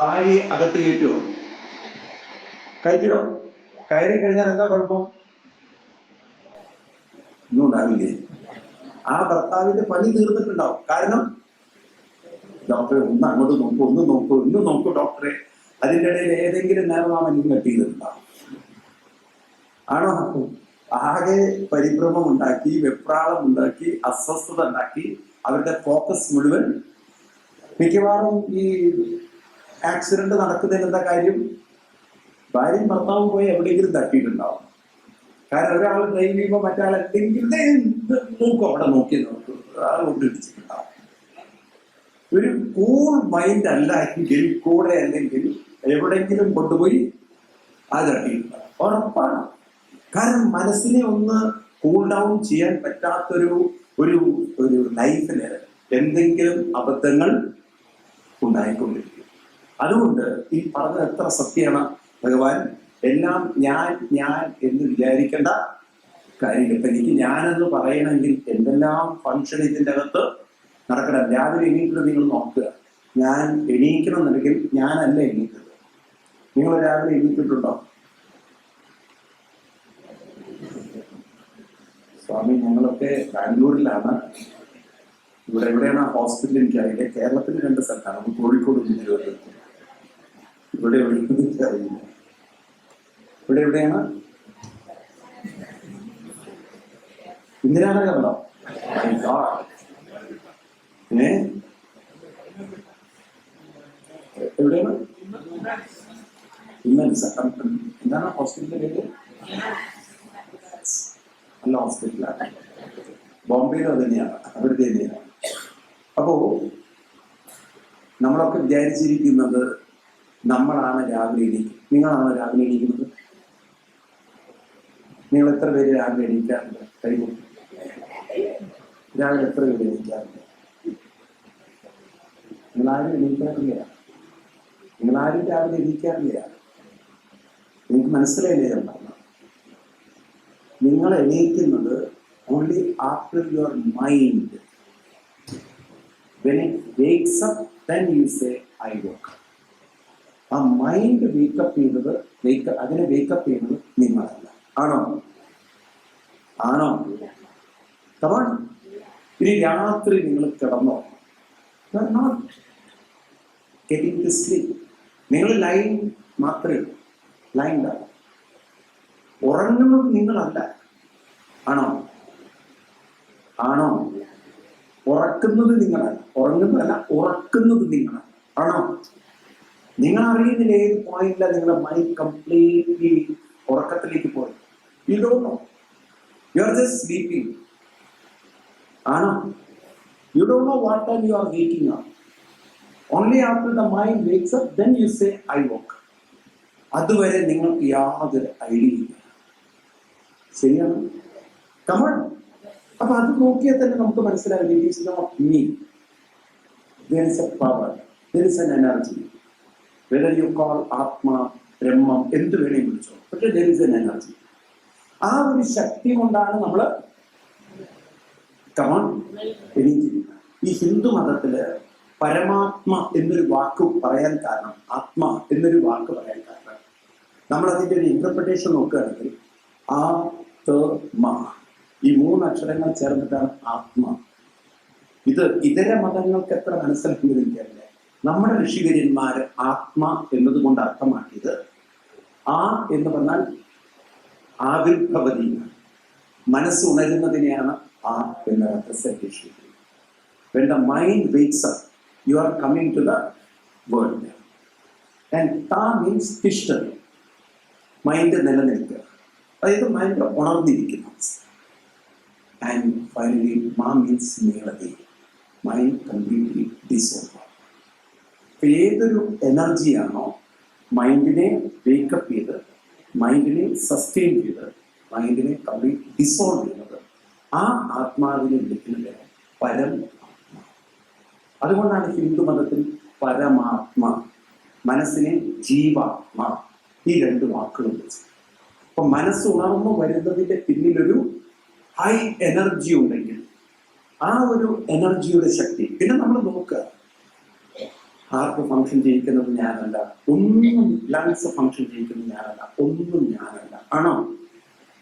ഭാര്യയെ അകത്ത് കയറ്റുമോ? കയറ്റിയോ? കയറി കഴിഞ്ഞാൽ എന്താ കുഴപ്പം? ഒന്നും ഉണ്ടാവില്ലേ? ആ ഭർത്താവിന്റെ പണി തീർന്നിട്ടുണ്ടാവും. കാരണം ഡോക്ടറെ ഒന്ന് അങ്ങോട്ട് നോക്കൂ, ഒന്ന് നോക്കൂ ഡോക്ടറെ. അതിൻ്റെ ഇടയിൽ ഏതെങ്കിലും നേരമാമൻ കട്ട് ചെയ്തിട്ടുണ്ടാവും. ആണോ? ആകെ പരിഭ്രമം ഉണ്ടാക്കി, വെപ്രാളം ഉണ്ടാക്കി, അസ്വസ്ഥത ഉണ്ടാക്കി. അവരുടെ ഫോക്കസ് മുഴുവൻ മിക്കവാറും ഈ ആക്സിഡന്റ് നടക്കുന്നതിന് എന്താ കാര്യം? ഭാര്യയും ഭർത്താവും പോയി എവിടെയെങ്കിലും തട്ടിയിട്ടുണ്ടാവും. കാരണം ഒരാൾ ഡ്രൈവ് ചെയ്യുമ്പോൾ മറ്റാൾ എന്തെങ്കിലും നോക്കും, അവിടെ നോക്കി നോക്കും, ആൾ കൊണ്ടിടിച്ചിട്ടുണ്ടാവും. ഒരു കൂൾ മൈൻഡ് അല്ല എങ്കിൽ കൂടെ അല്ലെങ്കിൽ എവിടെയെങ്കിലും കൊണ്ടുപോയി ആ തട്ടിയിട്ടുണ്ടാവും, ഉറപ്പാണ്. കാരണം മനസ്സിനെ ഒന്ന് കൂൾ ഡൗൺ ചെയ്യാൻ പറ്റാത്തൊരു ഒരു ഒരു ലൈഫില് എന്തെങ്കിലും അബദ്ധങ്ങൾ ഉണ്ടായിക്കൊണ്ടിരിക്കും. അതുകൊണ്ട് ഈ പറഞ്ഞത് എത്ര സത്യമാണ് ഭഗവാൻ. എല്ലാം ഞാൻ എന്ന് വിചാരിക്കേണ്ട കാര്യമില്ല. ഇപ്പൊ എനിക്ക് ഞാനെന്ന് പറയണമെങ്കിൽ എന്തെല്ലാം ഫംഗ്ഷൻ ഇതിൻ്റെ അകത്ത് നടക്കണം. രാവിലെ എണീറ്റിട്ട് നിങ്ങൾ നോക്കുക, ഞാൻ എണീക്കണം എന്നുണ്ടെങ്കിൽ ഞാനല്ല എണീറ്റത്. നിങ്ങൾ രാവിലെ എണീറ്റിട്ടുണ്ടോ? സ്വാമി, ഞങ്ങളൊക്കെ ബാംഗ്ലൂരിലാണ്. ഇവിടെ എവിടെയാണ് ഹോസ്പിറ്റൽ എനിക്കറിയില്ല. കേരളത്തിൽ 2 സ്ഥലത്താണ്, ഒന്ന് കോഴിക്കോട്, തിരുവനന്തപുരത്ത്. ഇവിടെ എവിടെയെന്ന് എനിക്കറിയില്ല. ഇവിടെ എവിടെയാണ്? ഇന്ദിരാനഗറിലോ? എവിടെയാണ്? എന്താണ് ഹോസ്പിറ്റലിന്റെ പേര്? നല്ല ഹോസ്പിറ്റലാണ്. ബോംബെയിലും അത് തന്നെയാണ്, അവിടുത്തെ തന്നെയാണ്. അപ്പോ നമ്മളൊക്കെ വിചാരിച്ചിരിക്കുന്നത് നമ്മളാണ് രാവിലെ എണീക്കുന്നത്. നിങ്ങളാണ് രാവിലെ എണീക്കുന്നത്? നിങ്ങൾ എത്ര പേര് രാവിലെ എണീക്കാറുണ്ട്? കഴിയും. രാവിലെ എത്ര പേര് എണീക്കാറുണ്ട്? നിങ്ങളാരും എണീക്കാറില്ല. നിങ്ങളാരും രാവിലെ എണീക്കാറില്ല. നിങ്ങൾക്ക് മനസ്സിലായില്ലേ ഞാൻ പറഞ്ഞത്? നിങ്ങൾ എണീക്കുന്നത് only after your mind. When it wakes up, then you say, I woke up. ആ മൈൻഡ് വേക്കപ്പ് ചെയ്യുന്നത്, അതിനെ വേക്കപ്പ് ചെയ്യുന്നത് നിങ്ങളല്ല. ആണോ? കമാൺ. ഇനി രാത്രി നിങ്ങൾ കിടന്നോ? You are not getting to sleep. നിങ്ങൾ ലൈൻ മാത്രമേ ലൈൻഡാണ്. ഉറങ്ങുന്നത് നിങ്ങളല്ല. ആണോ? ഉറക്കുന്നത് നിങ്ങളല്ല. ഉറക്കുന്നത് നിങ്ങളല്ല. ആണോ? നിങ്ങൾ അറിയുന്നില്ല ഏത് പോയിന്റിലാണ് നിങ്ങളുടെ മൈൻഡ് കംപ്ലീറ്റ്ലി ഉറക്കത്തിലേക്ക് പോയി. You don't know. You are just sleeping. ആണോ? You don't know what time you are waking up. Only after the mind wakes up then you say I woke. അതുവരെ നിങ്ങൾക്ക് യാതൊരു ഐഡിയ ഇല്ല. ശരിയാണ്? കമൺ. അപ്പൊ അത് നോക്കിയാൽ തന്നെ നമുക്ക് മനസ്സിലാവില്ല. It is not me. there is a power, there is an energy. Whether you call ആത്മാ, ബ്രഹ്മം, എന്ത് വേണമെങ്കിലും വിളിച്ചോ, പക്ഷെ there is an energy. ആ ഒരു ശക്തി കൊണ്ടാണ് നമ്മൾ എണീറ്റിരിക്കുന്നത്. ഈ ഹിന്ദു മതത്തില് പരമാത്മ എന്നൊരു വാക്ക് പറയാൻ കാരണം, ആത്മ എന്നൊരു വാക്ക് പറയാൻ കാരണം, നമ്മൾ അതിൻ്റെ ഒരു ഇന്റർപ്രിട്ടേഷൻ നോക്കുകയാണെങ്കിൽ ഈ 3 അക്ഷരങ്ങൾ ചേർന്നിട്ടാണ് ആത്മ. ഇത് ഇതര മതങ്ങൾക്ക് എത്ര മനസ്സിലാക്കുന്നത് എനിക്കറിയില്ല. നമ്മുടെ ഋഷിവര്യന്മാർ ആത്മ എന്നതുകൊണ്ട് അർത്ഥമാക്കിയത്, ആ എന്ന് പറഞ്ഞാൽ ആവിർഭവതി, മനസ്സ് ഉണരുന്നതിനെയാണ് ആ എന്ന് representation. When the mind wakes up, you are coming to the world. And ta means തിഷ്ഠതി, മൈൻഡ് നിലനിൽക്കുക, അതായത് മൈൻഡ് ഉണർന്നിരിക്കുന്ന അവസ്ഥ. And finally, ma means നീളതി, മൈൻഡ് കംപ്ലീറ്റ്ലി ഡിസോൾവ്. ഏതൊരു എനർജിയാണോ മൈൻഡിനെ വേക്കപ്പ് ചെയ്ത്, മൈൻഡിനെ സസ്റ്റെയിൻ ചെയ്ത്, മൈൻഡിനെ കംപ്ലീറ്റ് ഡിസോൾവ് ചെയ്യുന്നത്, ആ ആത്മാവിനെ വിളിക്കുന്നത് പരമാത്മ. അതുകൊണ്ടാണ് ഹിന്ദു മതത്തിൽ പരമാത്മ, മനസ്സിനെ ജീവാത്മ, ഈ 2 വാക്കുകൾ വെച്ചത്. അപ്പൊ മനസ്സ് ഉണർന്നു വരുന്നതിന്റെ പിന്നിലൊരു ഹൈ എനർജി ഉണ്ടെങ്കിൽ, ആ ഒരു എനർജിയുടെ ശക്തി. പിന്നെ നമ്മൾ നോക്കുക, ഹാർട്ട് ഫങ്ഷൻ ചെയ്യിക്കുന്നത് ഞാനല്ല, ഒന്നും ലങ്സ് ഫങ്ഷൻ ചെയ്യിക്കുന്നത് ഞാനല്ല, ഒന്നും ഞാനല്ല. ആണോ?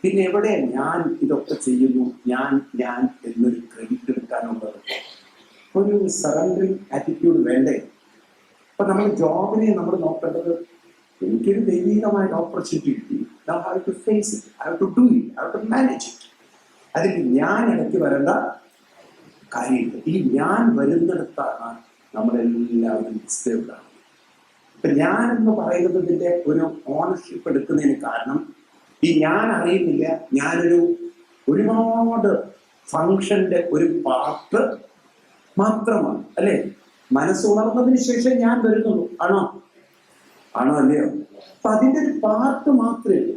പിന്നെ എവിടെ ഞാൻ ഇതൊക്കെ ചെയ്യുന്നു, ഞാൻ ഞാൻ എന്നൊരു ക്രെഡിറ്റ് എടുക്കാനുള്ളത്? ഒരു സറണ്ടറിങ് ആറ്റിറ്റ്യൂഡ് വേണ്ടേ? അപ്പൊ നമ്മൾ ജോബിനെ നമ്മൾ നോക്കേണ്ടത്, എനിക്കൊരു ദൈവികമായ ഓപ്പർച്യൂണിറ്റി കിട്ടി, Now I have to face it, I have to do it, I have to manage it. അതിൽ ഞാൻ ഇടയ്ക്ക് വരേണ്ട കാര്യമില്ല. ഈ ഞാൻ വരുന്നിടത്താണ് നമ്മളെല്ലാവരും ഡിസ്റ്റർബ്ഡ് ആണ്. ഇപ്പൊ ഞാൻ എന്ന് പറയുന്നതിന്റെ ഒരു ഓണർഷിപ്പ് എടുക്കുന്നതിന് കാരണം, ഈ ഞാൻ അറിയുന്നില്ല ഞാനൊരു ഒരുപാട് ഫങ്ഷന്റെ ഒരു പാർട്ട് മാത്രമാണ്, അല്ലെ? മനസ്സുണർന്നതിന് ശേഷം ഞാൻ വരുന്നുള്ളൂ. ആണോ? ആണോ അല്ലയോ? അപ്പൊ അതിന്റെ ഒരു പാർട്ട് മാത്രമേ ഉള്ളൂ.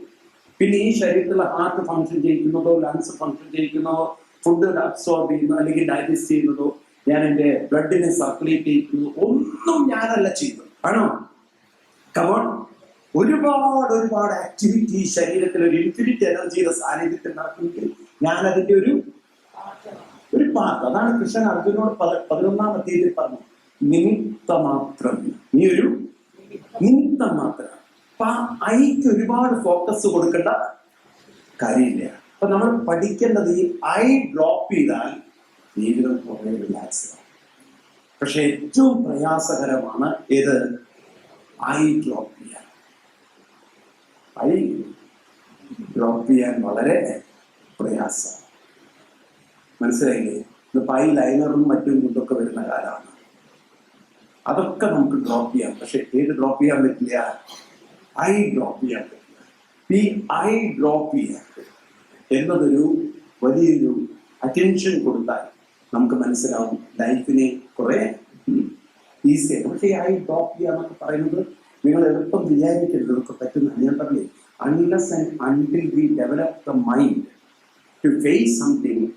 പിന്നെ ഈ ശരീരത്തിലുള്ള ഹാർട്ട് ഫങ്ഷൻ ചെയ്യിക്കുന്നതോ, ലങ്സ് ഫങ്ഷൻ ചെയ്യിക്കുന്നതോ, ഫുഡ് അബ്സോർബ് ചെയ്യുന്നതോ അല്ലെങ്കിൽ ഡൈജസ്റ്റ് ചെയ്യുന്നതോ, ഞാൻ എൻ്റെ ബ്ലഡിനെ സർക്കുലേറ്റ് ചെയ്യുന്നതോ ഒന്നും ഞാനല്ല ചെയ്യുന്നത്. ആണോ? കമോൺ, ഒരുപാട് ആക്ടിവിറ്റി ശരീരത്തിൽ ഒരു ഇൻഫിനിറ്റ് എനർജിയുടെ സാന്നിധ്യത്തിൽ നടക്കുമെങ്കിൽ ഞാൻ അതിന്റെ ഒരു പാർട്ട്. അതാണ് കൃഷ്ണൻ അർജുനോട് 11-ാം അധ്യായത്തിൽ പറഞ്ഞു, നിമിത്തമാത്രം. നീ ഒരു നിമിത്തം മാത്രം. അപ്പൊ ഐക്ക് ഒരുപാട് ഫോക്കസ് കൊടുക്കേണ്ട കാര്യമില്ല. അപ്പൊ നമ്മൾ പഠിക്കേണ്ടത്, ഈ ഐ ഡ്രോപ്പ് ചെയ്താൽ ജീവിതം കുറേ റിലാക്സ് ആവും. പക്ഷെ ഏറ്റവും പ്രയാസകരമാണ് ഏത്? ഐ ഡ്രോപ്പ് ചെയ്യാൻ. ഐ ഡ്രോപ്പ് ചെയ്യാൻ വളരെ പ്രയാസമാണ്. മനസ്സിലായില്ലേ? ഇന്നിപ്പോൾ ഐ ലൈനറും മറ്റും ഇതൊക്കെ വരുന്ന കാലമാണ്. അതൊക്കെ നമുക്ക് ഡ്രോപ്പ് ചെയ്യാം. പക്ഷെ ഏത് ഡ്രോപ്പ് ചെയ്യാൻ പറ്റില്ല? ഐ ഡ്രോപ്പ് ചെയ്യാൻ പറ്റില്ല. ഈ ഐ ഡ്രോപ്പ് ചെയ്യാൻ എന്നതൊരു വലിയൊരു അറ്റൻഷൻ കൊടുത്താൽ നമുക്ക് മനസ്സിലാവും ലൈഫിനെ കുറെ ഈസിയായിട്ട്. പക്ഷേ ഐ ഡ്രോപ്പ് ചെയ്യാന്നൊക്കെ പറയുന്നത് നിങ്ങൾ എളുപ്പം വിചാരിക്കരുത് ഇതൊക്കെ പറ്റുന്ന. ഞാൻ പറഞ്ഞേ, unless and until we develop the mind to face something,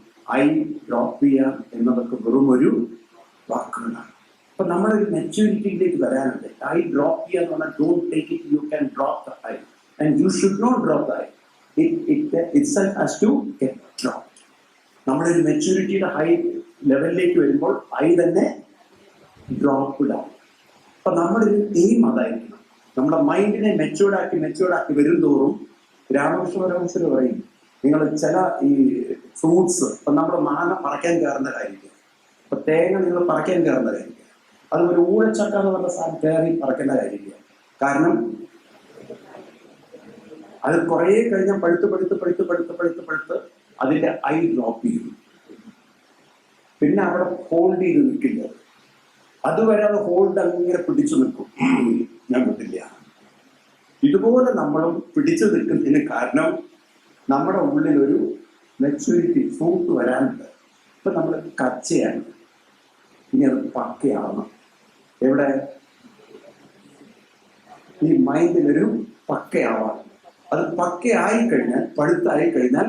I drop ചെയ്യാം എന്നതൊക്കെ വെറും ഒരു വാക്കുകളാണ്. അപ്പൊ നമ്മളൊരു മെച്യൂരിറ്റിയിലേക്ക് വരാനുണ്ട്. ഐ ഡ്രോപ്പ് ചെയ്യുക എന്ന് പറഞ്ഞാൽ don't take it, you can drop the I and you should not drop the I. itself has to get dropped. നമ്മളൊരു മെച്യൂരിറ്റിയുടെ ഹൈ ലെവലിലേക്ക് വരുമ്പോൾ ഐ തന്നെ ഡ്രോപ്പ്ഡ് ആവും. അപ്പൊ നമ്മുടെ ഒരു എയിം അതായിരിക്കണം. നമ്മുടെ മൈൻഡിനെ മെച്യൂർഡാക്കി വരും തോറും രാമകൃഷ്ണ പരമഹംസർ പറയും, നിങ്ങൾ ചില ഈ ഫ്രൂട്ട്സ്, ഇപ്പൊ നമ്മൾ മാങ്ങ പറിക്കാൻ കയറുന്ന കാര്യമില്ല, ഇപ്പൊ തേങ്ങ നിങ്ങൾ പറിക്കാൻ കയറുന്ന കാര്യമില്ല, അതുപോലെ ഊഴച്ചക്ക എന്ന് പറഞ്ഞ സാധനം കയറി പറക്കേണ്ട കാര്യമില്ല. കാരണം അത് കുറേ കഴിഞ്ഞാൽ പഴുത്ത് അതിന്റെ ഐ ഡ്രോപ്പ് ചെയ്യും. പിന്നെ അവിടെ ഹോൾഡ് ചെയ്ത് നിൽക്കില്ല. അതുവരെ അത് ഹോൾഡ് അങ്ങനെ പിടിച്ചു നിൽക്കും, ഞാൻ വിട്ടില്ല. ഇതുപോലെ നമ്മളും പിടിച്ചു നിൽക്കുന്നതിന് കാരണം നമ്മുടെ ഉള്ളിലൊരു മെച്യൂരിറ്റി ഫ്രൂട്ട് വരാനുണ്ട്. ഇപ്പൊ നമ്മൾ കച്ചയാണ്, ഇനി അത് പക്കയാവണം. എവിടെ? ഈ മൈൻഡിലൊരു പക്കയാവാൻ. അത് പക്കയായി കഴിഞ്ഞാൽ, പഴുത്തായി കഴിഞ്ഞാൽ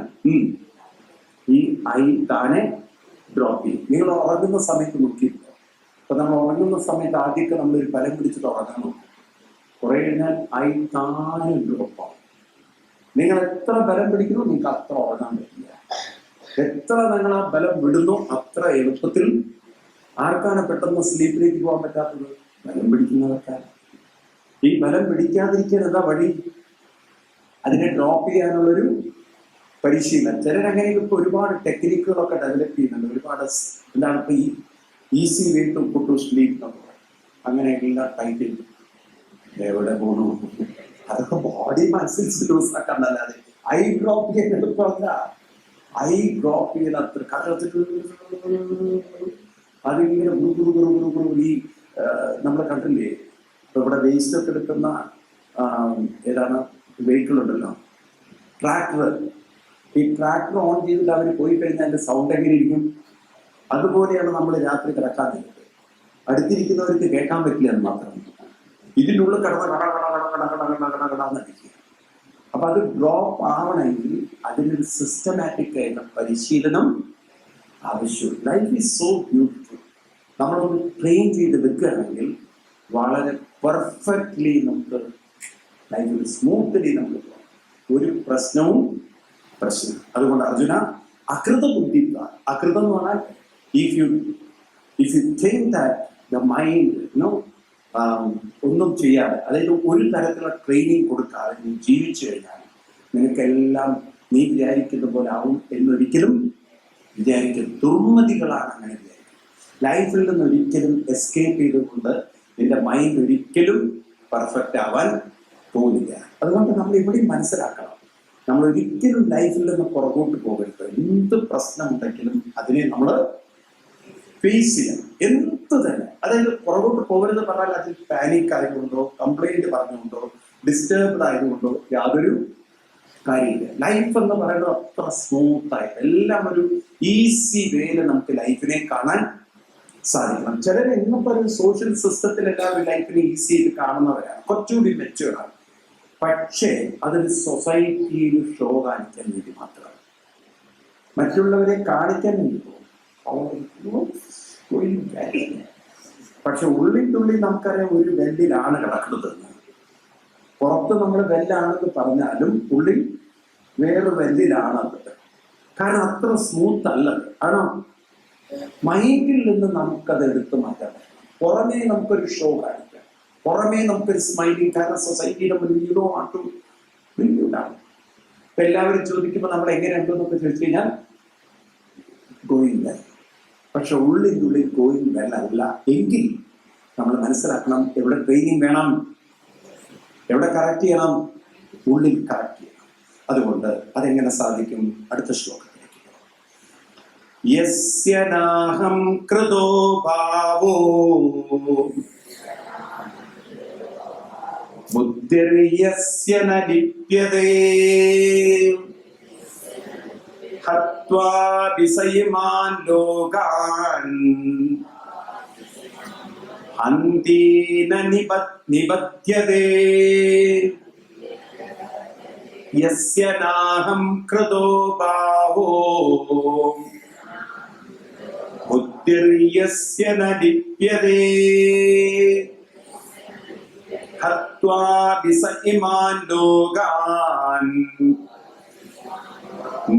ഈ ഐ താനെ ഡ്രോപ്പ് ചെയ്യും. നിങ്ങൾ ഉറങ്ങുന്ന സമയത്ത് നോക്കിയില്ല. അപ്പൊ നമ്മൾ ഉറങ്ങുന്ന സമയത്ത് ആദ്യമൊക്കെ നമ്മളൊരു ബലം പിടിച്ചിട്ട് ഉറങ്ങാൻ നോക്കും. കുറെ കഴിഞ്ഞാൽ ഐ താനെ ഡ്രോപ്പ് ആവും. നിങ്ങൾ എത്ര ബലം പിടിക്കുന്നു നിങ്ങൾക്ക് അത്ര ഉറങ്ങാൻ പറ്റില്ല. എത്ര നിങ്ങൾ ആ ബലം വിടുന്നു അത്ര എളുപ്പത്തിൽ. ആർക്കാണ് പെട്ടെന്ന് സ്ലീപ്പിലേക്ക് പോകാൻ പറ്റാത്തത്? ബലം പിടിക്കുന്നവർക്കാണ്. ഈ ബലം പിടിക്കാതിരിക്കാൻ എന്താ വഴി? അതിനെ ഡ്രോപ്പ് ചെയ്യാനുള്ളൊരു പരിശീലനം. ചിലരങ്ങനെ ഇപ്പൊ ഒരുപാട് ടെക്നിക്കുകളൊക്കെ ഡെവലപ്പ് ചെയ്യുന്നുണ്ട്. ഒരുപാട് എന്താണ് ഇപ്പൊ ഈ easy way to put to sleep എന്നൊക്കെ പറയും. അങ്ങനെയുള്ള ടൈറ്റിൽ എവിടെ പോകണു? അതൊക്കെ ബോഡി മസിൽസ് ലൂസ് ആക്കാന്നല്ലാതെ ഐ ഡ്രോപ്പ് ചെയ്യാൻ എളുപ്പമല്ല. ഐ ഡ്രോപ്പ് ചെയ്യാൻ അത്ര അതിങ്ങനെ ഈ നമ്മൾ കണ്ടില്ലേ, ഇപ്പൊ ഇവിടെ വേസ്റ്റ് ഒക്കെ എടുക്കുന്ന ഏതാണ് വെഹിക്കിൾ ഉണ്ടല്ലോ, ട്രാക്ടർ. ഈ ട്രാക്ടർ ഓൺ ചെയ്തിട്ട് അവർ പോയി കഴിഞ്ഞാൽ അതിന്റെ സൗണ്ട് എങ്ങനെ ഇരിക്കും? അതുപോലെയാണ് നമ്മൾ രാത്രി കിടക്കാതിരിക്കുന്നത്. അടുത്തിരിക്കുന്നവർക്ക് കേൾക്കാൻ പറ്റില്ല എന്ന് മാത്രം. ഇതിനുള്ളിൽ കിടന്ന് കടന്നടിക്കുക. അപ്പൊ അത് ഡ്രോപ്പ് ആവണമെങ്കിൽ അതിനൊരു സിസ്റ്റമാറ്റിക് ആയിട്ടുള്ള പരിശീലനം ആവശ്യമുണ്ട്. Life is so beautiful. നമ്മളൊന്ന് ട്രെയിൻ ചെയ്ത് വെക്കുകയാണെങ്കിൽ വളരെ പെർഫെക്റ്റ്ലി നമുക്ക് ലൈഫിൽ സ്മൂത്ത്ലി നമുക്ക് ഒരു പ്രശ്നം. അതുകൊണ്ട് അർജുന, അകൃത ബുദ്ധി. അകൃതം എന്ന് പറഞ്ഞാൽ if you think that the mind, ഒന്നും ചെയ്യാതെ, അതായത് ഒരു തരത്തിലുള്ള ട്രെയിനിങ് കൊടുക്കാതെ നീ ജീവിച്ചു കഴിഞ്ഞാൽ നിനക്കെല്ലാം നീ വിചാരിക്കുന്ന പോലെ ആവും എന്നൊരിക്കലും വിചാരിക്കും. ദുർമതികളാണ് അങ്ങനെ വിചാരിക്കുന്നത്. ലൈഫിൽ നിന്ന് ഒരിക്കലും എസ്കേപ്പ് ചെയ്തുകൊണ്ട് നിന്റെ മൈൻഡ് ഒരിക്കലും പെർഫെക്റ്റ് ആവാൻ പോകുന്നില്ല. അതുകൊണ്ട് നമ്മൾ ഇവിടെയും മനസ്സിലാക്കണം, നമ്മൾ ഒരിക്കലും ലൈഫിൽ നിന്ന് പുറകോട്ട് പോകരുത്. എന്ത് പ്രശ്നമുണ്ടെങ്കിലും അതിനെ നമ്മൾ ഫേസ് ചെയ്യണം, എന്ത് തന്നെ. അതായത് പുറകോട്ട് പോകരുത് പറഞ്ഞാൽ അതിൽ പാനിക് ആയതുകൊണ്ടോ കംപ്ലൈന്റ് പറഞ്ഞുകൊണ്ടോ ഡിസ്റ്റർബ്ഡ് ആയതുകൊണ്ടോ യാതൊരു കാര്യമില്ല. ലൈഫ് എന്ന് പറയുന്നത് അത്ര സ്മൂത്ത് ആയിട്ട് എല്ലാം ഒരു ഈസി വേയില് നമുക്ക് ലൈഫിനെ കാണാൻ സാധിക്കണം. ചിലർ ഇന്നിപ്പോ ഒരു സോഷ്യൽ സിസ്റ്റത്തിൽ എല്ലാവരും ലൈഫിനെ ഈസി ആയിട്ട് കാണുന്നവരാണ്, കുറച്ചുകൂടി മെച്ചുവേർഡാണ്. പക്ഷേ അതൊരു സൊസൈറ്റിയിൽ ഷോ കാണിക്കാൻ വേണ്ടി മാത്രമാണ്, മറ്റുള്ളവരെ കാണിക്കാൻ വേണ്ടി പോകും. പക്ഷെ ഉള്ളിൻ്റെ നമുക്കറിയാം ഒരു വെല്ലിലാണ് കിടക്കുന്നതെന്ന്. പുറത്ത് നമ്മൾ വെല്ലാണെന്ന് പറഞ്ഞാലും ഉള്ളിൽ വേറെ വെല്ലിലാണത്. കാരണം അത്ര സ്മൂത്ത് അല്ലത്. ആണോ? മൈൻഡിൽ നിന്ന് നമുക്കത് എടുത്തു മാറ്റാൻ പറ്റും. പുറമേ നമുക്കൊരു ഷോ കാണിക്കാം, പുറമേ നമുക്കൊരു സ്മൈലിംഗ്. കാരണം സൊസൈറ്റിയുടെ മുന്നിലോ ആട്ടും മുന്നിലാണ്. ഇപ്പൊ എല്ലാവരും ചോദിക്കുമ്പോൾ നമ്മൾ എങ്ങനെയുണ്ടെന്നൊക്കെ ചോദിച്ചു കഴിഞ്ഞാൽ ഗോയിങ് വെൽ. പക്ഷെ ഉള്ളിൻ്റെ ഉള്ളിൽ ഗോയിങ് വെൽ അല്ല എങ്കിൽ നമ്മൾ മനസ്സിലാക്കണം, എവിടെ ട്രെയിനിങ് വേണം, എവിടെ കറക്റ്റ് ചെയ്യണം, ഉള്ളിൽ കറക്റ്റ് ചെയ്യണം. അതുകൊണ്ട് അതെങ്ങനെ സാധിക്കും? അടുത്ത ശ്ലോകത്തിലേക്ക്. യസ്യ നാഹം കൃതോ ഭാവോ ബുദ്ധിർയസ്യ ന ലിപ്യതേ ഹത്വാ വിസയിമാൻ ലോകാൻ ഹന്തീന നിബധ്യതേ. യസ്യ നാഹം കൃതോ ഭാവോ ബുദ്ധിർയസ്യ ന ലിപ്യതേ ഹത്വാ വിസയിമാൻ ലോകാൻ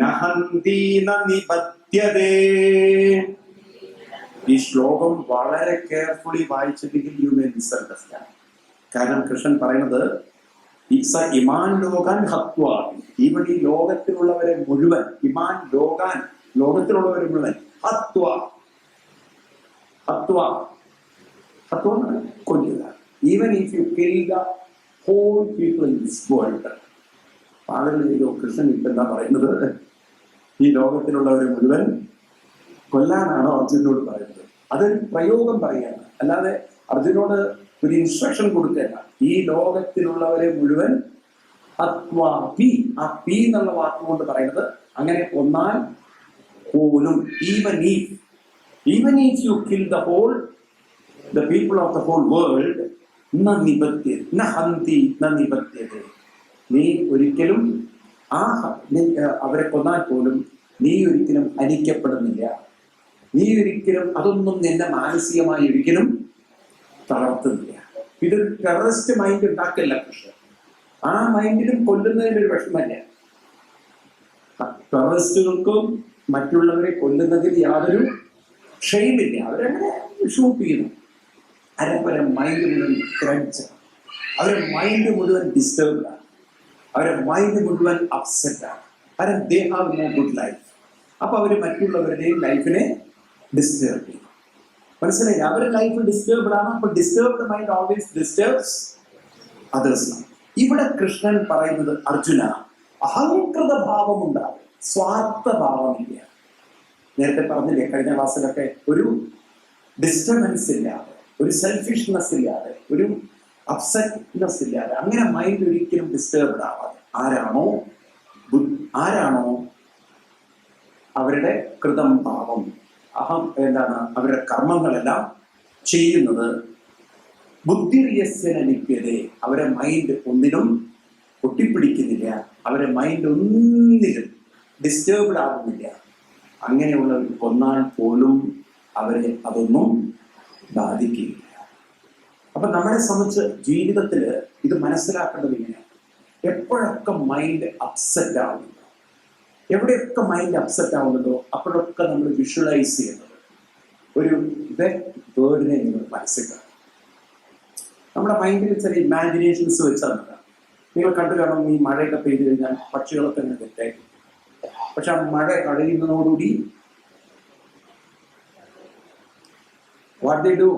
നഹന്തീന നിബധ്യതേ. ഈ ശ്ലോകം വളരെ കെയർഫുള്ളി വായിച്ചില്ലെങ്കിൽ യു മേ മിസ്അണ്ടർസ്റ്റാൻഡ്. കാരണം കൃഷ്ണൻ പറയുന്നത് ഇമാൻ ലോകാൻ ഹത്വ, ഇവൻ ഈ ലോകത്തിലുള്ളവരെ മുഴുവൻ, ഇമാൻ ലോകാൻ ലോകത്തിലുള്ളവരെ മുഴുവൻ, ഹത്വ ഹത്വ ഹത്വ കൊല്ലുക. Even if you kill the whole people in this world. ആളുകൾ ചെയ്തോ, കൃഷ്ണൻ ഇപ്പൊ എന്താ പറയുന്നത്? ഈ ലോകത്തിലുള്ളവരെ മുഴുവൻ കൊല്ലാനാണോ അർജുനോട് പറയുന്നത്? അതൊരു പ്രയോഗം പറയുകയാണ്, അല്ലാതെ അർജുനോട് ഒരു ഇൻസ്ട്രക്ഷൻ കൊടുക്കുകയല്ല. ഈ ലോകത്തിലുള്ളവരെ മുഴുവൻ ഹത്വാപി, ആ പി എന്നുള്ള വാക്കുകൊണ്ട് പറയുന്നത് അങ്ങനെ കൊന്നാൽ പോലും, even if you kill the whole the people of the whole world നീ ഒരിക്കലും അവരെ കൊന്നാൽ പോലും നീ ഒരിക്കലും ഹനിക്കപ്പെടുന്നില്ല. നീ ഒരിക്കലും അതൊന്നും നിന്നെ മാനസികമായി ഒരിക്കലും തളർത്തുന്നില്ല. ഇതൊരു ടെററിസ്റ്റ് മൈൻഡ് ഉണ്ടാക്കില്ല കൃഷ്ണൻ. ആ മൈൻഡിലും കൊല്ലുന്നതിനൊരു വിഷമല്ല. ടെററിസ്റ്റുകൾക്കും മറ്റുള്ളവരെ കൊല്ലുന്നതിൽ യാതൊരു ക്ഷയമില്ല. അവരങ്ങനെ ഷൂട്ട് ചെയ്യുന്നു. അവരെ മൈൻഡ് മുഴുവൻ ക്രഞ്ച്, അവരെ മൈൻഡ് മുഴുവൻ ഡിസ്റ്റർബ്ഡാണ്, അവരെ മൈൻഡ് മുഴുവൻ അപ്സെറ്റാണ്. കാരണം they have no good life. അപ്പൊ അവര് മറ്റുള്ളവരുടെയും ലൈഫിനെ ഡിസ്റ്റർബ് ചെയ്യും. മനസ്സിലായില്ല? അവരുടെ ലൈഫ് ഡിസ്റ്റർബ്ഡ് ആണ്. അപ്പൊ disturbed mind always disturbs others. ഇവിടെ കൃഷ്ണൻ പറയുന്നത്, അർജുന, അഹംകൃത ഭാവമുണ്ടാകും, സ്വാർത്ഥ ഭാവമില്ല. നേരത്തെ പറഞ്ഞില്ലേ കഴിഞ്ഞ ക്ലാസ്സിലൊക്കെ, ഒരു ഡിസ്റ്റർബൻസ് ഇല്ലാതെ, ഒരു സെൽഫിഷ്നെസ് ഇല്ലാതെ, ഒരു അപ്സെറ്റ്നെസ് ഇല്ലാതെ, അങ്ങനെ മൈൻഡ് ഒരിക്കലും ഡിസ്റ്റർബ്ഡ് ആവാതെ ആരാണോ അവരുടെ കൃതം ഭാവം, അവരുടെ കർമ്മങ്ങളെല്ലാം ചെയ്യുന്നത്, ബുദ്ധിർയസ്യ ന ലിപ്യതേ, അവരെ മൈൻഡ് ഒന്നിനും ഒട്ടിപ്പിടിക്കുന്നില്ല, അവരെ മൈൻഡ് ഒന്നിലും ഡിസ്റ്റർബ്ഡ് ആകുന്നില്ല. അങ്ങനെയുള്ളവർ കൊന്നാൽ പോലും അവരെ അതൊന്നും ബാധിക്കില്ല. അപ്പൊ നമ്മളെ സംബന്ധിച്ച് ജീവിതത്തിൽ ഇത് മനസ്സിലാക്കേണ്ടത് ഇങ്ങനെയാണ്. എപ്പോഴൊക്കെ മൈൻഡ് അപ്സെറ്റ് ആവുന്നുണ്ടോ, എവിടെയൊക്കെ മൈൻഡ് അപ്സെറ്റ് ആവുന്നുണ്ടോ, അപ്പോഴൊക്കെ നമ്മൾ വിഷ്വലൈസ് ചെയ്യുന്നത് ഒരു വെറ്റ് ബേർഡിനെ നിങ്ങൾ മനസ്സിലാക്കണം. നമ്മുടെ മൈൻഡിൽ ചില ഇമാജിനേഷൻസ് വെച്ചാൽ നിങ്ങൾ കണ്ടു കാണും, ഈ മഴയൊക്കെ പെയ്തു കഴിഞ്ഞാൽ പക്ഷികളൊക്കെ ഇങ്ങനെ തെറ്റായി. പക്ഷെ ആ മഴ കഴിയുന്നതോടുകൂടി വാട്ട് ദേ ഡു,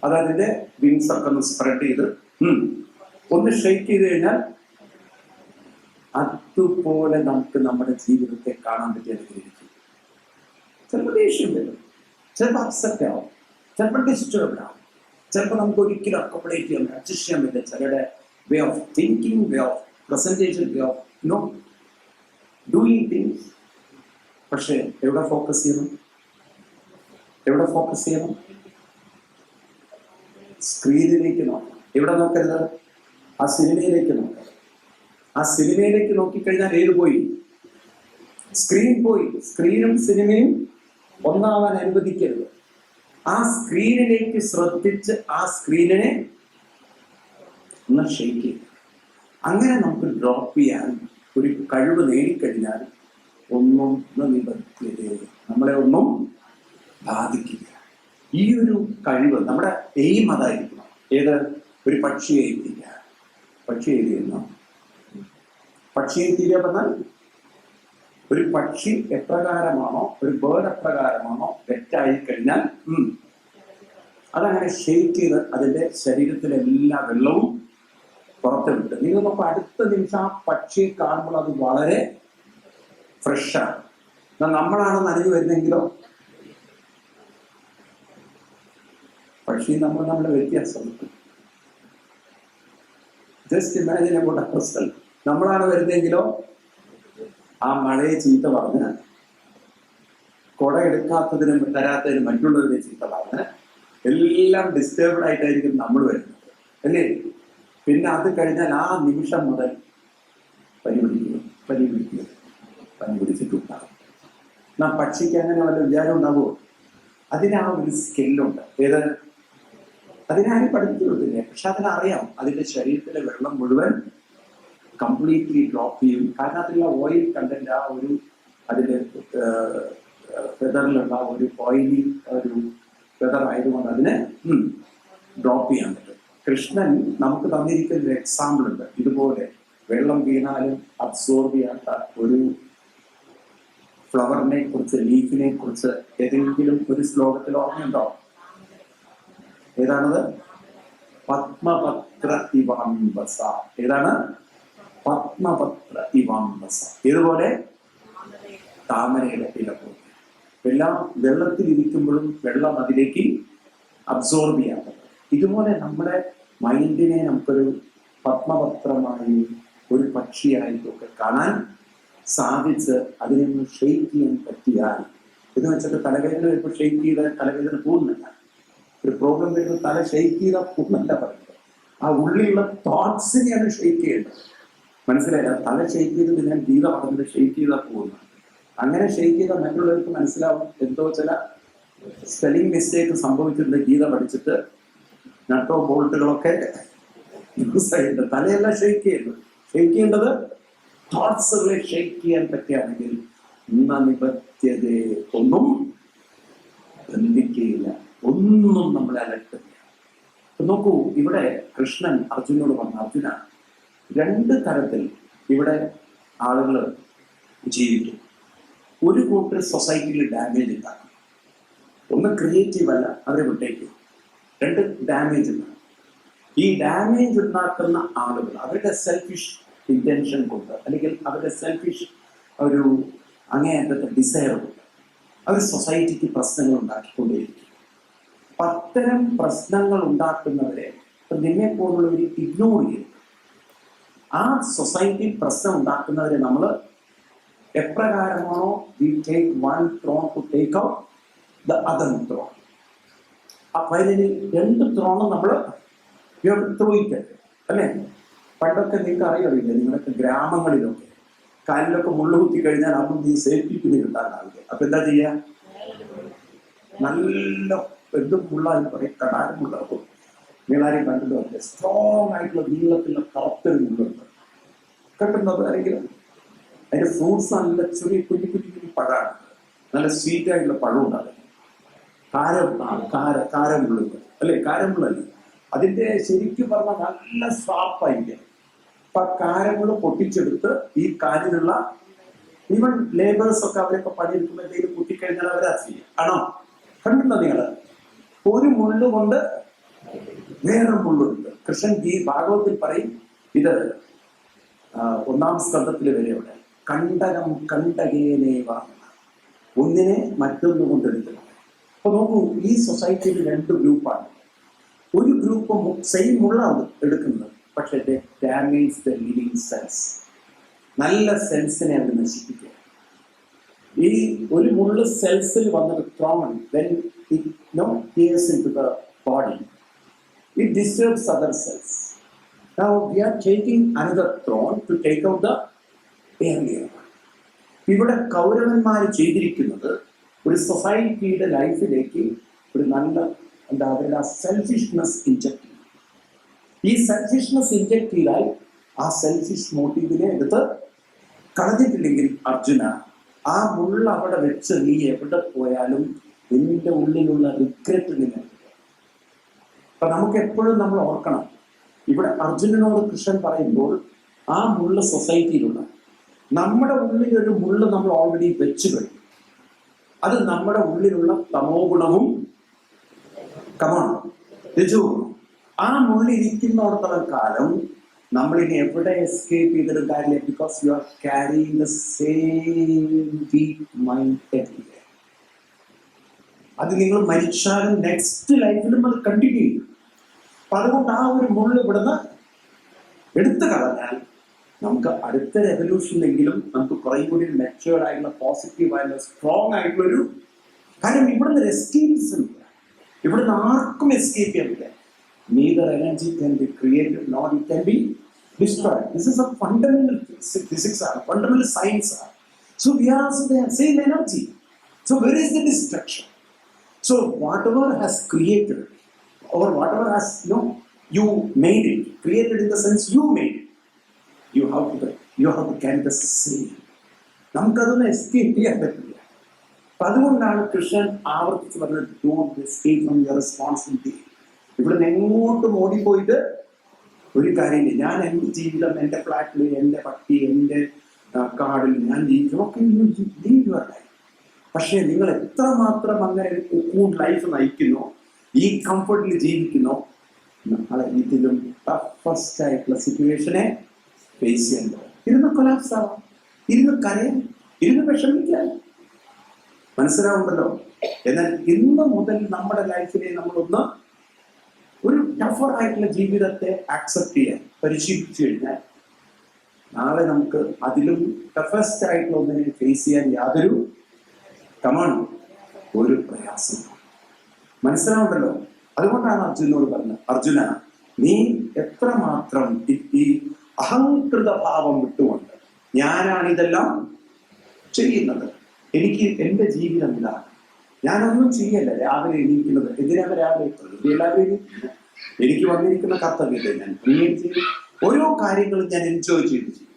അതതിന്റെ വിങ്സ് ഒക്കെ ഒന്ന് സ്പ്രെഡ് ചെയ്ത് ഒന്ന് ഷെയ്ക്ക് ചെയ്ത് കഴിഞ്ഞാൽ അതുപോലെ നമുക്ക് നമ്മുടെ ജീവിതത്തെ കാണാൻ പറ്റിയിരിക്കും. ചിലപ്പോൾ ദേഷ്യം വരും, ചിലപ്പോൾ അപ്സെറ്റ് ആവും, ചിലപ്പോൾ ഡിസ്റ്റർബ്ഡ് ആവും, ചിലപ്പോൾ നമുക്ക് ഒരിക്കലും അക്കോമഡേറ്റ് ചെയ്യാൻ അഡ്ജസ്റ്റ് ചെയ്യാൻ പറ്റില്ല. ചിലരുടെ way of thinking, way of presentation, way of doing things. പക്ഷെ എവിടെ ഫോക്കസ് ചെയ്യണം? എവിടെ ഫോക്കസ് ചെയ്യണം? സ്ക്രീനിലേക്ക് നോക്കണം. എവിടെ നോക്കരുത്? ആ സിനിമയിലേക്ക് നോക്കണം. ആ സിനിമയിലേക്ക് നോക്കിക്കഴിഞ്ഞാൽ ഏത് പോയി? സ്ക്രീൻ പോയി. സ്ക്രീനും സിനിമയും ഒന്നാവാൻ അനുവദിക്കരുത്. ആ സ്ക്രീനിലേക്ക് ശ്രദ്ധിച്ച് ആ സ്ക്രീനിനെ ഒന്ന് ഷെയ്ക്ക് ചെയ്യും. അങ്ങനെ നമുക്ക് ഡ്രോപ്പ് ചെയ്യാൻ ഒരു കഴിവ് നേടിക്കഴിഞ്ഞാൽ ഒന്നും നിബദ്ധത നമ്മളെ ഒന്നും ബാധിക്കില്ല. ഈ ഒരു കഴിവ് നമ്മുടെ എയിം അതായിരിക്കണം. ഏത്? ഒരു പക്ഷിയെ എഴുതില്ല. പക്ഷി എഴുതിയിരുന്നോ? പക്ഷിയെ തീരുക പറഞ്ഞാൽ ഒരു പക്ഷി എപ്രകാരമാണോ, ഒരു ബേർഡ് എപ്രകാരമാണോ തെറ്റായി കഴിഞ്ഞാൽ അതങ്ങനെ ഷെയ്ക്ക് ചെയ്ത് അതിന്റെ ശരീരത്തിലെ എല്ലാ വെള്ളവും പുറത്ത് വിട്ട് നിങ്ങൾ നോക്കുക. അടുത്ത നിമിഷം ആ പക്ഷിയെ കാണുമ്പോൾ അത് വളരെ ഫ്രഷാണ്. നമ്മളാണ് നനഞ്ഞു വരുന്നെങ്കിലോ പക്ഷി നമ്മുടെ വ്യത്യാസം. Just imagine about ourself. നമ്മളാണ് വരുന്നെങ്കിലോ ആ മഴയെ ചീത്ത പറഞ്ഞ്, കുട എടുക്കാത്തതിനും തരാത്തതിനും മറ്റുള്ളവരെ ചീത്ത പറഞ്ഞ് എല്ലാം ഡിസ്റ്റർബ്ഡ് ആയിട്ടായിരിക്കും നമ്മൾ വരുന്നത്, അല്ലേ? പിന്നെ അത് കഴിഞ്ഞാൽ ആ നിമിഷം മുതൽ പനി പിടിച്ചിട്ടുണ്ടാകും. പക്ഷിക്ക് അങ്ങനെ വല്ല വിചാരം ഉണ്ടാവുമോ? അതിന് ആ ഒരു സ്കില്ലുണ്ട്. ഏത്? അതിനാരും പഠിപ്പിച്ചു കൊടുത്തില്ല. പക്ഷെ അതിനറിയാം അതിന്റെ ശരീരത്തിലെ വെള്ളം മുഴുവൻ കംപ്ലീറ്റ്ലി ഡ്രോപ്പ് ചെയ്യും. കാരണം അതിലുള്ള ഓയിൽ കണ്ടന്റ് ആ ഒരു അതിന്റെ ഫെദറിലുള്ള ഒരു ഓയിലി ഒരു ഫെദർ ആയതുകൊണ്ട് അതിനെ ഡ്രോപ്പ് ചെയ്യാൻ പറ്റും. കൃഷ്ണൻ നമുക്ക് തന്നിരിക്കുന്ന ഒരു എക്സാമ്പിൾ ഉണ്ട്. ഇതുപോലെ വെള്ളം വീണാലും അബ്സോർബ് ചെയ്യാത്ത ഒരു ഫ്ലവറിനെ കുറിച്ച്, ലീഫിനെ കുറിച്ച് ഏതെങ്കിലും ഒരു ശ്ലോകത്തിൽ ഓർമ്മയുണ്ടോ? ഏതാണത്? പത്മപത്ര ഇവാംബസ. ഏതാണ്? പത്മപത്ര ഇവാംബസ. ഇതുപോലെ താമരയുടെ ഇല പോലെ എല്ലാം വെള്ളത്തിൽ ഇരിക്കുമ്പോഴും വെള്ളം അതിലേക്ക് അബ്സോർബ് ചെയ്യാൻ പറ്റും. ഇതുപോലെ നമ്മുടെ മൈൻഡിനെ നമുക്കൊരു പത്മപത്രമായി, ഒരു പക്ഷിയായിട്ടും ഒക്കെ കാണാൻ സാധിച്ച് അതിനെ ഒന്ന് ഷെയ്ക്ക് ചെയ്യാൻ പറ്റിയാൽ, എന്ന് വെച്ചിട്ട് തലവേദന വരുമ്പോൾ ഷെയ്ക്ക് ചെയ്താൽ തലവേദന പോകുന്നില്ല. ഒരു പ്രോബ്ലം വരുമ്പോൾ തല ഷെയ്ക്ക് ചെയ്താൽ പോകുന്നല്ല പറയുന്നത്. ആ ഉള്ളിലുള്ള തോട്ട്സിനെയാണ് ഷെയ്ക്ക് ചെയ്യേണ്ടത്. മനസ്സിലായില്ല? തല ഷെയ്ക്ക് ചെയ്ത് പിന്നെ ഗീത പറഞ്ഞത് ഷെയ്ക്ക് ചെയ്താൽ പോകുന്നത്. അങ്ങനെ ഷെയ്ക്ക് ചെയ്താൽ മറ്റുള്ളവർക്ക് മനസ്സിലാവും എന്തോ ചില സ്പെല്ലിംഗ് മിസ്റ്റേക്ക് സംഭവിച്ചിട്ടുണ്ട്. ഗീത പഠിച്ചിട്ട് നട്ടോ ബോൾട്ടുകളൊക്കെ യൂസ് ചെയ്യേണ്ടത്. തലയെല്ലാം ഷെയ്ക്ക് ചെയ്യുന്നത്. ഷെയ്ക്ക് ചെയ്യേണ്ടത് തോട്ട്സുകളെ ഷെയ്ക്ക് ചെയ്യാൻ പറ്റുകയാണെങ്കിൽ നിബദ്ധതയെ ഒന്നും ബന്ധിക്കുകയില്ല, ഒന്നും നമ്മളെ അലട്ടില്ല. നോക്കൂ, ഇവിടെ കൃഷ്ണൻ അർജുനോട് പറഞ്ഞു, അർജുന, 2 തരത്തിൽ ഇവിടെ ആളുകൾ ജീവിക്കും. ഒരു കൂട്ടർ സൊസൈറ്റിയിൽ ഡാമേജ് ഉണ്ടാക്കും. ഒന്ന് ക്രിയേറ്റീവ് അല്ല, അവരെ വിട്ടേക്കും. 2 ഡാമേജ് ഉണ്ടാക്കും. ഈ ഡാമേജ് ഉണ്ടാക്കുന്ന ആളുകൾ അവരുടെ സെൽഫിഷ് ഇന്റൻഷൻ കൊണ്ട്, അല്ലെങ്കിൽ അവരുടെ സെൽഫിഷ് ഒരു അങ്ങേയറ്റത്തെ ഡിസയർ കൊണ്ട് അവർ സൊസൈറ്റിക്ക് പ്രശ്നങ്ങൾ ഉണ്ടാക്കിക്കൊണ്ടേയിരിക്കും. അത്തരം പ്രശ്നങ്ങൾ ഉണ്ടാക്കുന്നവരെ നിന്നെ പോലുള്ളവർ ഇഗ്നോർ ചെയ്യും. ആ സൊസൈറ്റി പ്രശ്നം ഉണ്ടാക്കുന്നവരെ നമ്മൾ എപ്രകാരമാണോ we take one thorn to take out the other thorn, അപ്പൊ അതിന് 2 ത്രോണും നമ്മൾ ത്രോയിക്കട്ടെ, അല്ലേ? പണ്ടൊക്കെ നിങ്ങൾക്ക് അറിയില്ല, നിങ്ങളൊക്കെ ഗ്രാമങ്ങളിലൊക്കെ കാലിലൊക്കെ മുള്ളു കുത്തി കഴിഞ്ഞാൽ അതൊന്നും ഈ സേഫ്റ്റി പിന്നെ കിട്ടാനാവില്ല. അപ്പൊ എന്താ ചെയ്യാ? നല്ല എന്തും മുള്ളായി പറയും, കടാരം മുള്ളാകും. നിങ്ങളാരും കണ്ടിട്ടോ? സ്ട്രോങ് ആയിട്ടുള്ള നീളത്തിലുള്ള കറുത്തൊരു മുള്ളുണ്ട്, കെട്ടുന്നത് ആരെങ്കിലും? അതിന്റെ ഫ്രൂട്ട്സ് നല്ല ചെറിയ കുഞ്ഞു പഴമാണ്, നല്ല സ്വീറ്റ് ആയിട്ടുള്ള പഴം ഉണ്ടാകും. കാരമുള്ളത് അല്ലെ, കാരമുള്ളല്ലേ, അതിന്റെ ശരിക്കും പറഞ്ഞാൽ നല്ല ഷാർപ്പായിരിക്കും. അപ്പൊ കാരമുള്ള പൊട്ടിച്ചെടുത്ത് ഈ കാലിലുള്ള ഈവൻ ലേബേഴ്സ് ഒക്കെ അവരൊക്കെ പണിയെടുക്കുമ്പോഴത്തേക്ക് പൊട്ടിക്കഴിഞ്ഞാൽ അവരാ ചെയ്യും. ആണോ? കണ്ടിട്ടുണ്ടോ നിങ്ങള്? ഒരു മുള്ളു കൊണ്ട് വേറെ മുള്ളുണ്ട്. കൃഷ്ണൻ ഈ ഭാഗവത്തിൽ പറയും, ഇത് 1-ാം സ്കന്ധത്തിൽ വരെയുള്ള കണ്ടകം കണ്ടകേനേവ, ഒന്നിനെ മറ്റൊന്നു കൊണ്ടെടുക്കുന്നത്. അപ്പൊ നോക്കൂ, ഈ സൊസൈറ്റിയിൽ 2 ഗ്രൂപ്പാണ്. ഒരു ഗ്രൂപ്പ് സെയിം മുള്ളാണ് എടുക്കുന്നത്, പക്ഷെ ഡാമേജ് ദ ലിവിങ് സെൽസ്, നല്ല സെൽസിനെ അവർ നശിപ്പിക്കുക. ഈ ഒരു മുള്ള് സെൽസിൽ വന്നത് thorn, when it pierces into the body, it disturbs other cells. Now we are taking another thorn to take out the earlier one. ഇവിടെ കൗരവന്മാർ ചെയ്തിരിക്കുന്നത് ഒരു സൊസൈറ്റിയുടെ ലൈഫിലേക്ക് ഒരു നല്ല അവരുടെ ആ സെൽഫിഷ്നെസ് ഇൻജക്ട് ചെയ്യും. ഈ സെൽഫിഷ്നെസ് ഇൻജക്ട് ചെയ്താൽ ആ സെൽഫിഷ് മോട്ടീവിനെ എടുത്ത് കളഞ്ഞിട്ടില്ലെങ്കിൽ അർജുന, ആ മുള്ള അവിടെ വെച്ച് നീ എവിടെ പോയാലും നിന്റെ ഉള്ളിലുള്ള റിഗ്രറ്റ് നിങ്ങൾ. അപ്പൊ നമുക്ക് എപ്പോഴും നമ്മൾ ഓർക്കണം, ഇവിടെ അർജുനനോട് കൃഷ്ണൻ പറയുമ്പോൾ ആ മുള്ള സൊസൈറ്റിയിലുള്ള നമ്മുടെ ഉള്ളിലൊരു മുള്ള നമ്മൾ ഓൾറെഡി വെച്ചു കഴിഞ്ഞു. അത് നമ്മുടെ ഉള്ളിലുള്ള തമോ ഗുണവും രജോഗുണവും. ആ മുള്ളിരിക്കുന്നിടത്തോളം കാലം നമ്മളിനി എവിടെ എസ്കേപ്പ് ചെയ്തിട്ട് കാര്യമില്ല. Because you are carrying the same weak mind everywhere. അത് നിങ്ങൾ മരിച്ചാലും നെക്സ്റ്റ് ലൈഫിലും അത് കണ്ടിന്യൂ ചെയ്യും. അപ്പൊ അതുകൊണ്ട് ആ ഒരു മുള്ള് ഇവിടുന്ന് എടുത്തു കളഞ്ഞാൽ നമുക്ക് അടുത്ത റെവല്യൂഷനിലെങ്കിലും നമുക്ക് കുറേ കൂടി മെച്ചുവേർഡ് ആയിട്ടുള്ള പോസിറ്റീവ് ആയിട്ടുള്ള സ്ട്രോങ് ആയിട്ടുള്ളൊരു കാര്യം. ഇവിടുന്ന് എസ്കേപ്സ് ഇല്ല, ഇവിടുന്ന് ആർക്കും എസ്കേപ്പ് ചെയ്യാൻ പറ്റില്ല. neither energy can be created nor it can be destroyed. This is a fundamental physics, fundamental science. So we are also the same energy. So where is the destruction? So whatever has created, or whatever has you made it, created in the sense you made it, you have to carry the same. നമുക്കതൊന്ന് escape ചെയ്യാൻ പറ്റില്ല. അപ്പൊ അതുകൊണ്ടാണ് കൃഷ്ണൻ ആവർത്തിച്ച് പറഞ്ഞത്, don't escape from your responsibility. ഇവിടുന്ന് എങ്ങോട്ടും ഓടിപ്പോയിട്ട് ഒരു കാര്യമില്ല. ഞാൻ എൻ്റെ ജീവിതം, എൻ്റെ ഫ്ലാറ്റിൽ, എൻ്റെ പട്ടി, എൻ്റെ കാടിൽ ഞാൻ ജീവിച്ചു. പക്ഷേ നിങ്ങൾ എത്രമാത്രം അങ്ങനെ ലൈഫ് നയിക്കുന്നോ, ഈ കംഫർട്ടിൽ ജീവിക്കുന്നോ, നാളെ ഇതിലും ടഫസ്റ്റ് ആയിട്ടുള്ള സിറ്റുവേഷനെ ഫേസ് ചെയ്യേണ്ടത്. ഇരുന്ന് കൊലാപ്സ് ആവാം, ഇരുന്ന് കരയാം, ഇരുന്ന് വിഷമിക്കാൻ, മനസ്സിലാവുണ്ടല്ലോ. എന്നാൽ ഇന്ന് മുതൽ നമ്മുടെ ലൈഫിനെ നമ്മളൊന്ന് ഒരു ടഫർ ആയിട്ടുള്ള ജീവിതത്തെ ആക്സെപ്റ്റ് ചെയ്യാൻ പരിശീലിച്ചു കഴിഞ്ഞാൽ നാളെ നമുക്ക് അതിലും ടഫസ്റ്റ് ആയിട്ടുള്ള ഒന്നിനെ ഫേസ് ചെയ്യാൻ യാതൊരു ഒരു പ്രയാസം, മനസ്സിലാവുണ്ടല്ലോ. അതുകൊണ്ടാണ് അർജുനോട് പറഞ്ഞത്, അർജുന, നീ എത്രമാത്രം ഈ അഹംകൃത ഭാവം വിട്ടുകൊണ്ട് ഞാനാണ് ഇതെല്ലാം ചെയ്യുന്നത്, എനിക്ക് എൻ്റെ ജീവിതം ഇതാണ്, ഞാനൊന്നും ചെയ്യല്ല, രാവിലെ എണീക്കുന്നത് എന്തിനാണ് രാവിലെ എല്ലാവരും എനിക്ക് വന്നിരിക്കുന്ന കർത്തവ്യത്തെ ഞാൻ ക്രിയേറ്റ് ചെയ്യും, ഓരോ കാര്യങ്ങളും ഞാൻ എൻജോയ് ചെയ്ത് ചെയ്യും.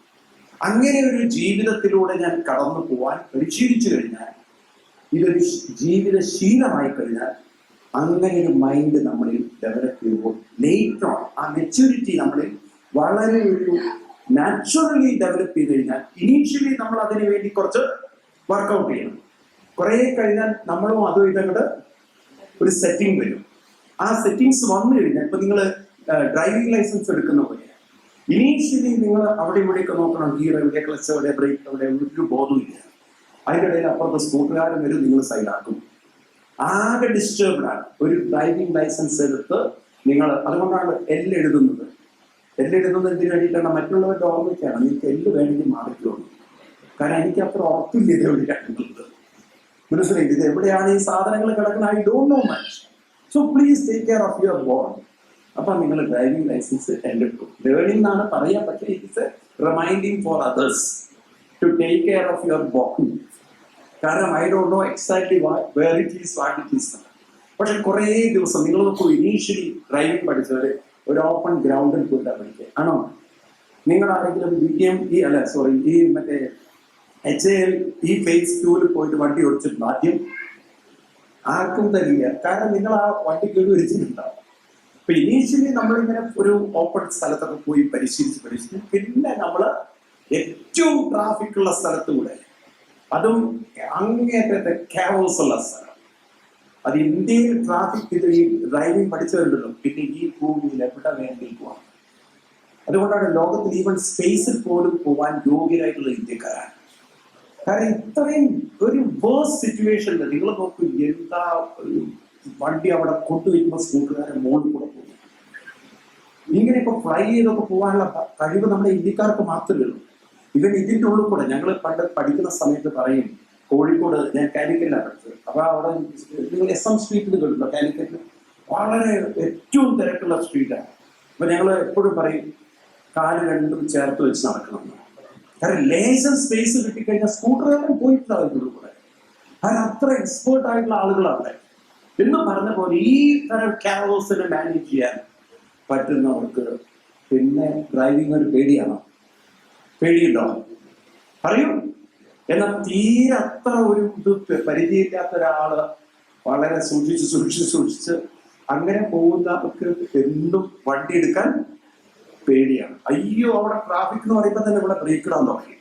അങ്ങനെ ഒരു ജീവിതത്തിലൂടെ ഞാൻ കടന്നു പോവാൻ പരിശീലിച്ചു കഴിഞ്ഞാൽ, ഇതൊരു ജീവിതശീലമായി കഴിഞ്ഞാൽ, അങ്ങനെ ഒരു മൈൻഡ് നമ്മളിൽ ഡെവലപ്പ് ചെയ്യുമ്പോൾ ലേറ്റർ ഓൺ ആ മെച്യൂരിറ്റി നമ്മളിൽ വളരെ ഒരു നാച്ചുറലി ഡെവലപ്പ് ചെയ്ത് കഴിഞ്ഞാൽ, ഇനീഷ്യലി നമ്മൾ അതിനു വേണ്ടി കുറച്ച് വർക്കൗട്ട് ചെയ്യണം. കുറെ കഴിഞ്ഞാൽ നമ്മളും അതും ഇതങ്ങോട്ട് ഒരു സെറ്റിംഗ് വരും. ആ സെറ്റിങ്സ് വന്നു കഴിഞ്ഞാൽ, ഇപ്പൊ നിങ്ങൾ ഡ്രൈവിംഗ് ലൈസൻസ് എടുക്കുന്ന പോലെ ഇനീഷ്യലി നിങ്ങൾ അവിടെ ഇവിടെയൊക്കെ നോക്കണം, ഗിയർ എവിടെ, ക്ലച്ച് എവിടെ, ബ്രേക്ക് എവിടെ, ഒരു ബോധമില്ല. അതിൻ്റെ ഇടയിൽ അപ്പുറത്തെ സ്കൂട്ടുകാരൻ വരും, നിങ്ങൾ സൈഡാക്കും, ആകെ ഡിസ്റ്റർബ്ഡ് ആണ്. ഒരു ഡ്രൈവിംഗ് ലൈസൻസ് എടുത്ത് നിങ്ങൾ, അതുകൊണ്ടാണ് എഴുതുന്നത് എന്തിനു വേണ്ടിയിട്ടാണ്? മറ്റുള്ളവരുടെ ഓർമ്മയ്ക്കാണ്. നിങ്ങൾക്ക് വേണമെങ്കിൽ മാറിക്കോളൂ. കാരണം എനിക്ക് അത്ര ഉറപ്പില്ല ഇത് എവിടെയാണുള്ളത്, മനസ്സിലായി? ഇത് എവിടെയാണ് ഈ സാധനങ്ങൾ കിടക്കുന്നത്, I don't know much. So please take care of your body. അപ്പൊ നിങ്ങൾ ഡ്രൈവിംഗ് ലൈസൻസ് എടുക്കും. ലേണിംഗ് എന്നാണ് പറയാൻ, പക്ഷേ it's a reminding for others to take care of your body. കാരണം I don't know exactly where it is, what it is. പക്ഷെ കുറേ ദിവസം നിങ്ങൾ നോക്കൂ, ഇനീഷ്യലി ഡ്രൈവിംഗ് പഠിച്ചവർ ഒരു ഓപ്പൺ ഗ്രൗണ്ടിൽ പോയിട്ടാണ് പഠിക്കുക, ആണോ? നിങ്ങൾ ആരെങ്കിലും ഈ മറ്റേ HAL ഈ ഫേസ് 2 പോയിട്ട് വണ്ടി ഓടിച്ചിട്ടുണ്ട്? ആദ്യം ആർക്കും തരില്ല. കാരണം നിങ്ങൾ ആ വണ്ടി കേടുവരിച്ചിട്ടുണ്ടാവും. അപ്പൊ ഇനീഷ്യലി നമ്മളിങ്ങനെ ഒരു ഓപ്പൺ സ്ഥലത്തൊക്കെ പോയി പരിശീലിച്ച് പിന്നെ നമ്മൾ ഏറ്റവും ട്രാഫിക് ഉള്ള സ്ഥലത്തൂടെ, അതും അങ്ങേറ്റത്തെ ക്യാവോസ് ഉള്ള സ്ഥലം, അത് ഇന്ത്യയിൽ ട്രാഫിക് ഇത് ഈ ഡ്രൈവിംഗ് പഠിച്ചവരുണ്ടല്ലോ, പിന്നെ ഈ ഭൂമിയിൽ എവിടെ വേണമെങ്കിൽ പോവാം. അതുകൊണ്ടാണ് ലോകത്തിൽ ഈവൻ സ്പേസിൽ പോലും പോവാൻ യോഗ്യരായിട്ടുള്ള ഇന്ത്യക്കാരാണ്. കാരണം ഇത്രയും ഒരു വേഴ്സ് സിറ്റുവേഷനിൽ നിങ്ങൾ നോക്കൂ, എന്താ വണ്ടി അവിടെ കൊണ്ടുവയ്ക്കുമ്പോൾ സ്കൂട്ടറുകാരൻ മുകളിൽ കൂടെ പോകും. ഇങ്ങനെയൊക്കെ ഫ്ലൈ ചെയ്തൊക്കെ പോകാനുള്ള കഴിവ് നമ്മുടെ ഇന്ത്യക്കാർക്ക് മാത്രമേ ഉള്ളൂ. ഇവൻ ഇതിൻ്റെ ഉള്ളിൽ കൂടെ ഞങ്ങൾ പണ്ട് പഠിക്കുന്ന സമയത്ത് പറയും, കോഴിക്കോട്, ഞാൻ കാലിക്കറ്റിലാണ് പഠിച്ചത്, അപ്പൊ അവിടെ നിങ്ങൾ SM സ്ട്രീറ്റിൽ കേട്ടിട്ടുണ്ടോ? കാലിക്കറ്റിൽ വളരെ ഏറ്റവും തിരക്കുള്ള സ്ട്രീറ്റാണ്. അപ്പൊ ഞങ്ങൾ എപ്പോഴും പറയും കാല് രണ്ടും ചേർത്ത് വെച്ച് നടക്കണം. കാരണം ലേസർ സ്പേസ് കിട്ടിക്കഴിഞ്ഞാൽ സ്കൂട്ടറുകാരൻ പോയിട്ടുണ്ടാവും കൂടെ. കാരണം അത്ര എക്സ്പേർട്ട് ആയിട്ടുള്ള ആളുകളാണ്. എന്ന് പറഞ്ഞ പോലെ ഈ തരം ക്യാവോസിനെ മാനേജ് ചെയ്യാൻ പറ്റുന്നവർക്ക് പിന്നെ ഡ്രൈവിംഗ് ഒരു പേടിയാണോ? പേടിയുണ്ടോ? പറയൂ. എന്നാൽ തീരെ അത്ര ഒരു ഇത് പരിചയമില്ലാത്ത ഒരാള് വളരെ സൂക്ഷിച്ച് അങ്ങനെ പോകുന്നവർക്ക് എന്തും വണ്ടി എടുക്കാൻ പേടിയാണ്. അയ്യോ, അവിടെ ട്രാഫിക് എന്ന് പറയുമ്പോൾ തന്നെ ഇവിടെ ബ്രേക്ക് ഇടാൻ തുടങ്ങി.